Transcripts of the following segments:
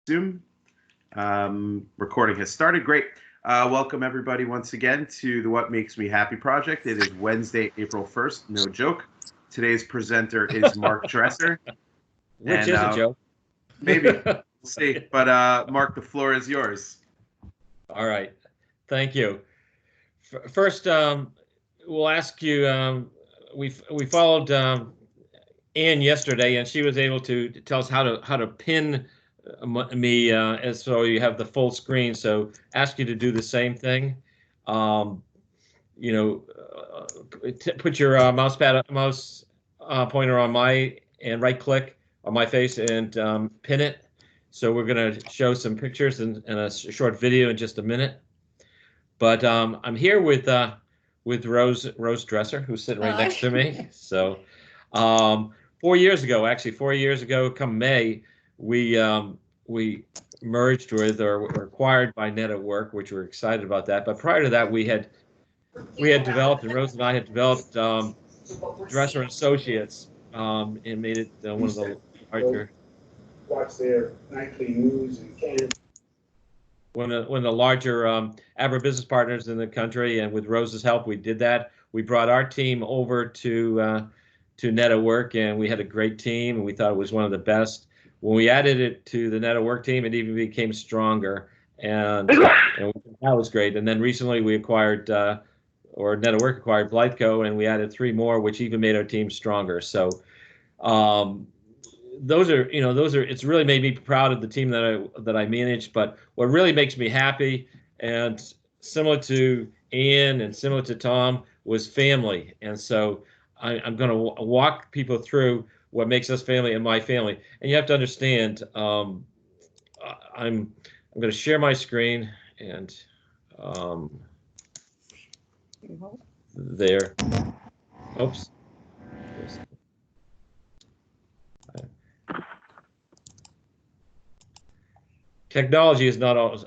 Zoom. Recording has started. Great. Welcome, everybody, once again to the What Makes Me Happy project. It is Wednesday, April 1st. No joke. Today's presenter is Mark Dresser. Which is a joke. Maybe. We'll see. But, Mark, the floor is yours. All right. Thank you. First, we'll ask you, we followed Ann yesterday, and she was able to tell us how to pin me as so you have the full screen. So ask you to do the same thing. Put your mouse pointer on my and right click on my face and pin it. So we're going to show some pictures and a short video in just a minute. But I'm here with Rose Dresser, who's sitting right next to me. So 4 years ago, come May, we merged with or were acquired by Net@Work, which we're excited about that. But prior to that, we had developed, and Rose and I had developed Dresser and Associates, and made it one of the larger. Watch their nightly news and can. One of the larger agribusiness partners in the country, and with Rose's help, we did that. We brought our team over to Net@Work, and we had a great team, and we thought it was one of the best. When we added it to the Net@Work team, it even became stronger, and that was great. And then recently we acquired, or Net@Work acquired Blytheco, and we added 3 more, which even made our team stronger. So those are, it's really made me proud of the team that I manage. But what really makes me happy, and similar to Ian and similar to Tom, was family. And so I'm going to walk people through what makes us family and my family. And you have to understand, I'm going to share my screen and there. Oops. Technology is not always.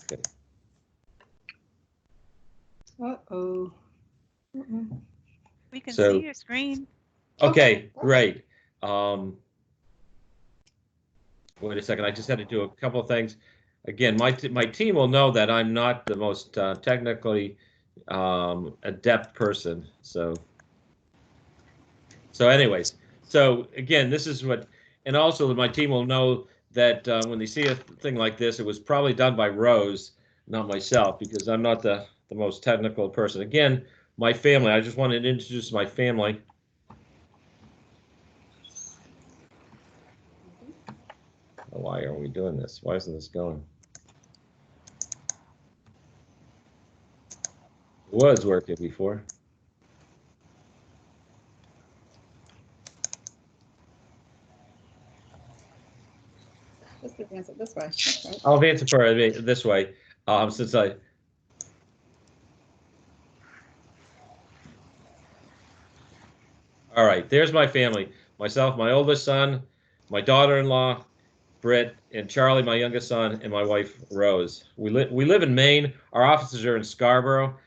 Okay. Uh-oh. We can see your screen. Okay, great. Wait a second. I just had to do a couple of things. Again, my team will know that I'm not the most technically adept person. So anyways. So again, this is what, and also my team will know that when they see a thing like this, it was probably done by Rose, not myself, because I'm not the most technical person. Again, my family. I just wanted to introduce my family. Why are we doing this? Why isn't this going? It was working before. Just advance it this way. Right. I'll advance it for this way, since I. All right, there's my family. Myself, my oldest son, my daughter-in-law, Britt, and Charlie, my youngest son, and my wife, Rose. We live in Maine. Our offices are in Scarborough,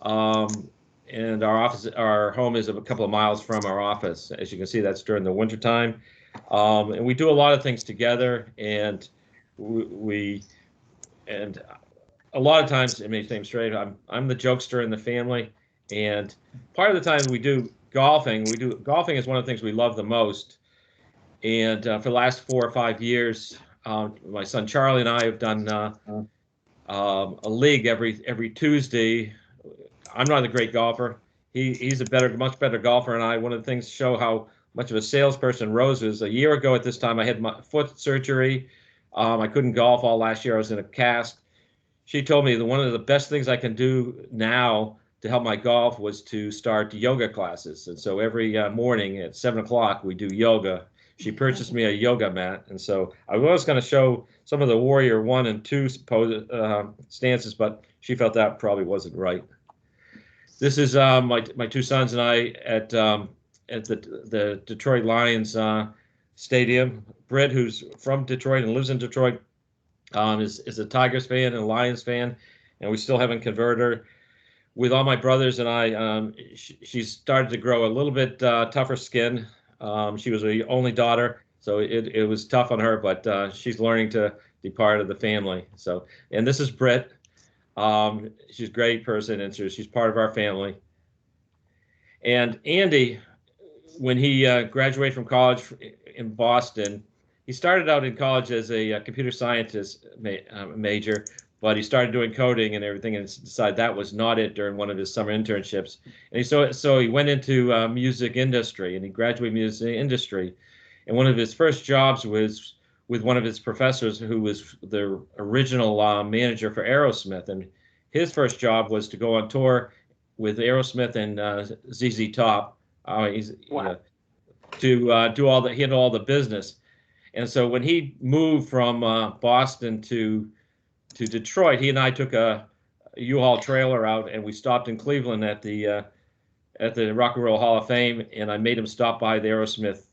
and our home is a couple of miles from our office. As you can see, that's during the wintertime. And we do a lot of things together, and and a lot of times, I mean, straight, I'm the jokester in the family, and part of the time we do golfing. Golfing is one of the things we love the most, and for the last 4 or 5 years, my son Charlie and I have done a league every Tuesday. I'm not a great golfer. He's much better golfer than I. One of the things to show how much of a salesperson Rose is. A year ago at this time, I had my foot surgery. I couldn't golf all last year. I was in a cast. She told me that one of the best things I can do now to help my golf was to start yoga classes. And so every morning at 7 o'clock, we do yoga. She purchased me a yoga mat. And so I was going to show some of the Warrior 1 and 2 stances, but she felt that probably wasn't right. This is my 2 sons and I at the Detroit Lions stadium. Britt, who's from Detroit and lives in Detroit, is a Tigers fan and a Lions fan, and we still haven't converted her. With all my brothers and I, she's started to grow a little bit tougher skin. She was the only daughter, so it was tough on her, but she's learning to be part of the family. So, and this is Britt. She's a great person, and so she's part of our family. And Andy, when he graduated from college in Boston, he started out in college as a computer scientist major, but he started doing coding and everything, and decided that was not it during one of his summer internships. And so he went into music industry, and he graduated music industry. And one of his first jobs was with one of his professors, who was the original manager for Aerosmith. And his first job was to go on tour with Aerosmith and ZZ Top. To handle all the business. And so when he moved from Boston to Detroit, he and I took a U-Haul trailer out, and we stopped in Cleveland at the Rock and Roll Hall of Fame, and I made him stop by the Aerosmith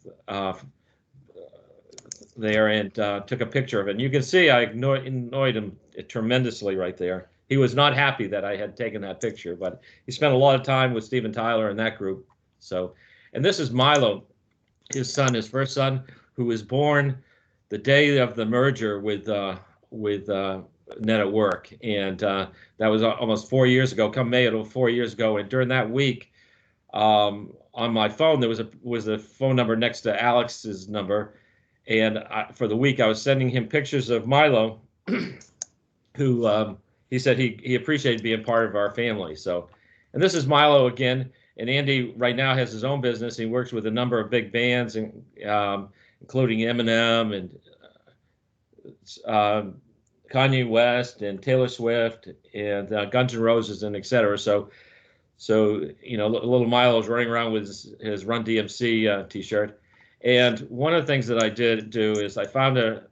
there and took a picture of it. And you can see I annoyed him tremendously right there. He was not happy that I had taken that picture, but he spent a lot of time with Steven Tyler and that group. So, and this is Milo, his son, his first son, who was born the day of the merger with Net at Work, and that was almost 4 years ago. Come May, it'll 4 years ago. And during that week, on my phone there was a phone number next to Alex's number, and for the week I was sending him pictures of Milo, who he said he appreciated being part of our family. So, and this is Milo again. And Andy right now has his own business. He works with a number of big bands, and including Eminem and Kanye West and Taylor Swift and Guns N' Roses and et cetera. So little Milo's running around with his Run DMC T-shirt. And one of the things that I did do is I found a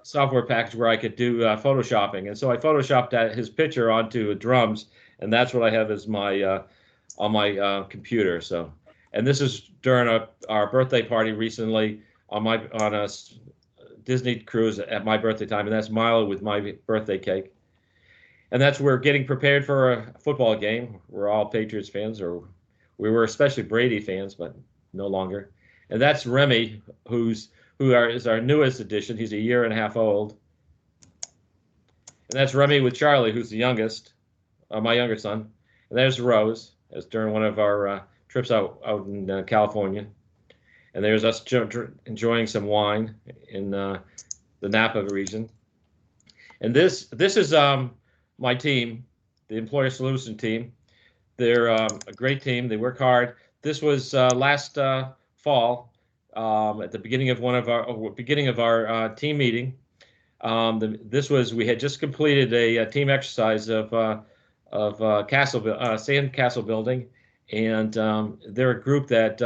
software package where I could do photoshopping, and so I photoshopped his picture onto drums, and that's what I have as my on my computer. So, and this is during our birthday party recently on a Disney cruise at my birthday time, and that's Milo with my birthday cake. And we're getting prepared for a football game. We're all Patriots fans, or we were especially Brady fans, but no longer. And that's Remy, is our newest addition. He's a year and a half old. And that's Remy with Charlie, who's the youngest, my younger son. And there's Rose. As during one of our trips out in California. And there's us enjoying some wine in the Napa region. And this is my team, the Employer Solution team. They're a great team. They work hard. This was last fall at the beginning of our team meeting. We had just completed a team exercise of sandcastle building, and they're a group that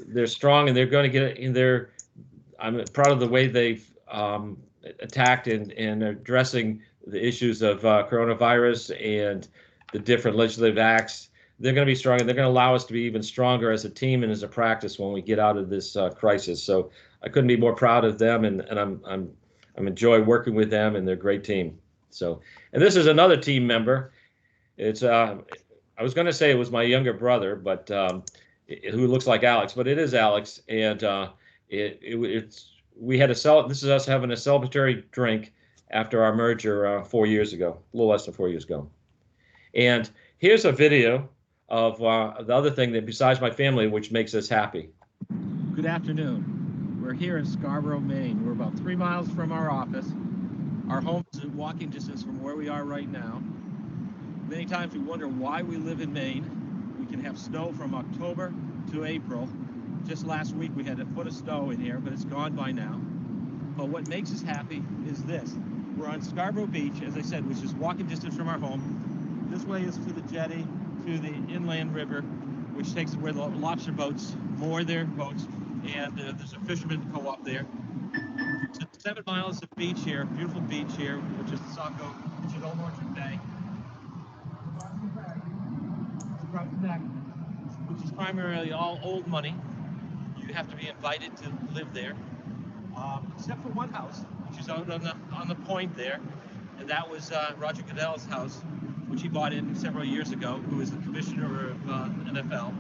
they're strong, and they're going to get in there. I'm proud of the way they've attacked and addressing the issues of coronavirus and the different legislative acts. They're going to be strong, and they're going to allow us to be even stronger as a team and as a practice when we get out of this crisis. So I couldn't be more proud of them, and I'm enjoy working with them, and they're a great team. So, and this is another team member. It's I was going to say it was my younger brother, but who looks like Alex, but it is Alex. And we had this is us having a celebratory drink after our merger 4 years ago, a little less than 4 years ago. And here's a video of the other thing that besides my family, which makes us happy. Good afternoon. We're here in Scarborough, Maine. We're about 3 miles from our office. Our home is in walking distance from where we are right now. Many times we wonder why we live in Maine. We can have snow from October to April. Just last week we had a foot of snow in here, but it's gone by now. But what makes us happy is this. We're on Scarborough Beach, as I said, which is walking distance from our home. This way is to the jetty, to the inland river, which takes where the lobster boats moor their boats, and there's a fisherman co-op there. So 7 miles of beach here, beautiful beach here, which is the Saco, which is Old Orchard Bay. Which is primarily all old money. You have to be invited to live there, except for one house, which is out on the point there, and that was Roger Goodell's house, which he bought in several years ago, who was the commissioner of NFL.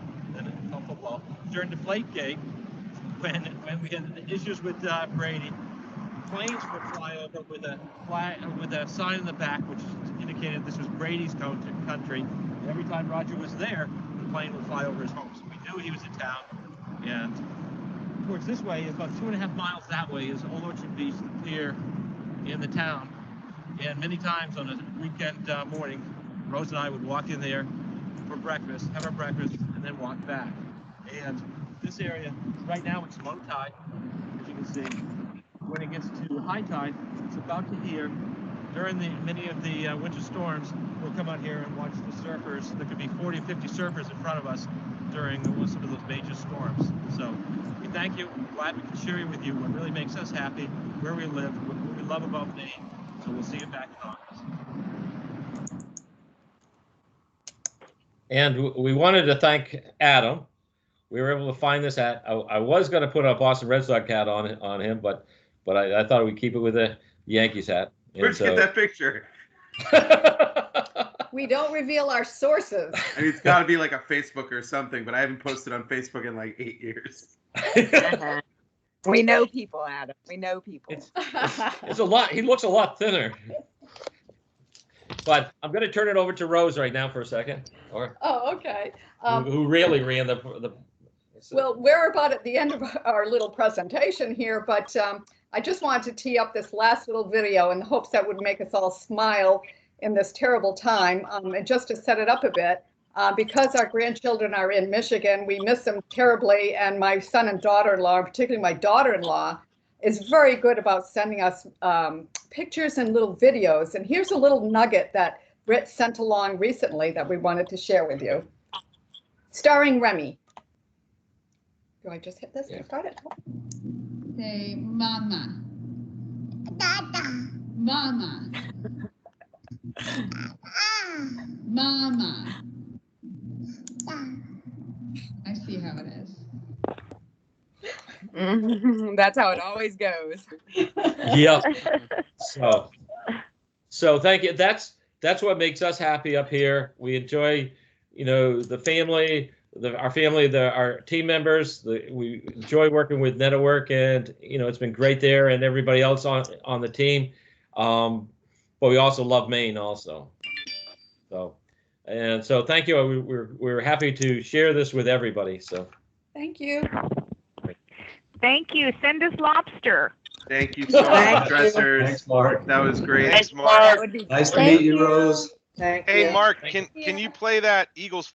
than football. During Deflategate, when we had issues with Brady, planes would fly over with a flag, with a sign in the back which indicated this was Brady's country. And every time Roger was there, the plane would fly over his home. So we knew he was in town. And towards this way, about 2.5 miles that way, is Old Orchard Beach, the pier in the town. And many times on a weekend morning, Rose and I would walk in there for breakfast, have our breakfast, and then walk back. And this area, right now it's low tide, as you can see. When it gets to high tide, it's about to here. During many of the winter storms, we'll come out here and watch the surfers. There could be 40, 50 surfers in front of us during some of those major storms. So we thank you. We're glad we can share it with you. What really makes us happy, where we live, what we love about Maine. So we'll see you back in August. And we wanted to thank Adam. We were able to find this hat. I was going to put a Boston Red Sox hat on him, but I thought we'd keep it with a Yankees hat. Where'd you get that picture? We don't reveal our sources. I mean, it's got to be like a Facebook or something, but I haven't posted on Facebook in like 8 years. We know people, Adam. We know people. It's a lot. He looks a lot thinner. But I'm going to turn it over to Rose right now for a second. Oh, okay. Who really ran the Well, we're about at the end of our little presentation here, but I just wanted to tee up this last little video in the hopes that would make us all smile in this terrible time. And just to set it up a bit, because our grandchildren are in Michigan, we miss them terribly. And my son and daughter-in-law, particularly my daughter-in-law, is very good about sending us pictures and little videos. And here's a little nugget that Britt sent along recently that we wanted to share with you. Starring Remy. Do I just hit this to start it? Say mama. Mama. Mama. I see how it is. That's how it always goes. Yeah. So thank you. That's what makes us happy up here. We enjoy, the family, our team members. We enjoy working with Network, and it's been great there, and everybody else on the team. But we also love Maine also. So thank you. We're happy to share this with everybody. So thank you. Thank you. Send us lobster. Thank you so much, dressers. Thanks, Mark. That was great. Thanks, Mark. That would be Nice to meet you, Rose. Thank Hey, you. Mark, can you play that Eagles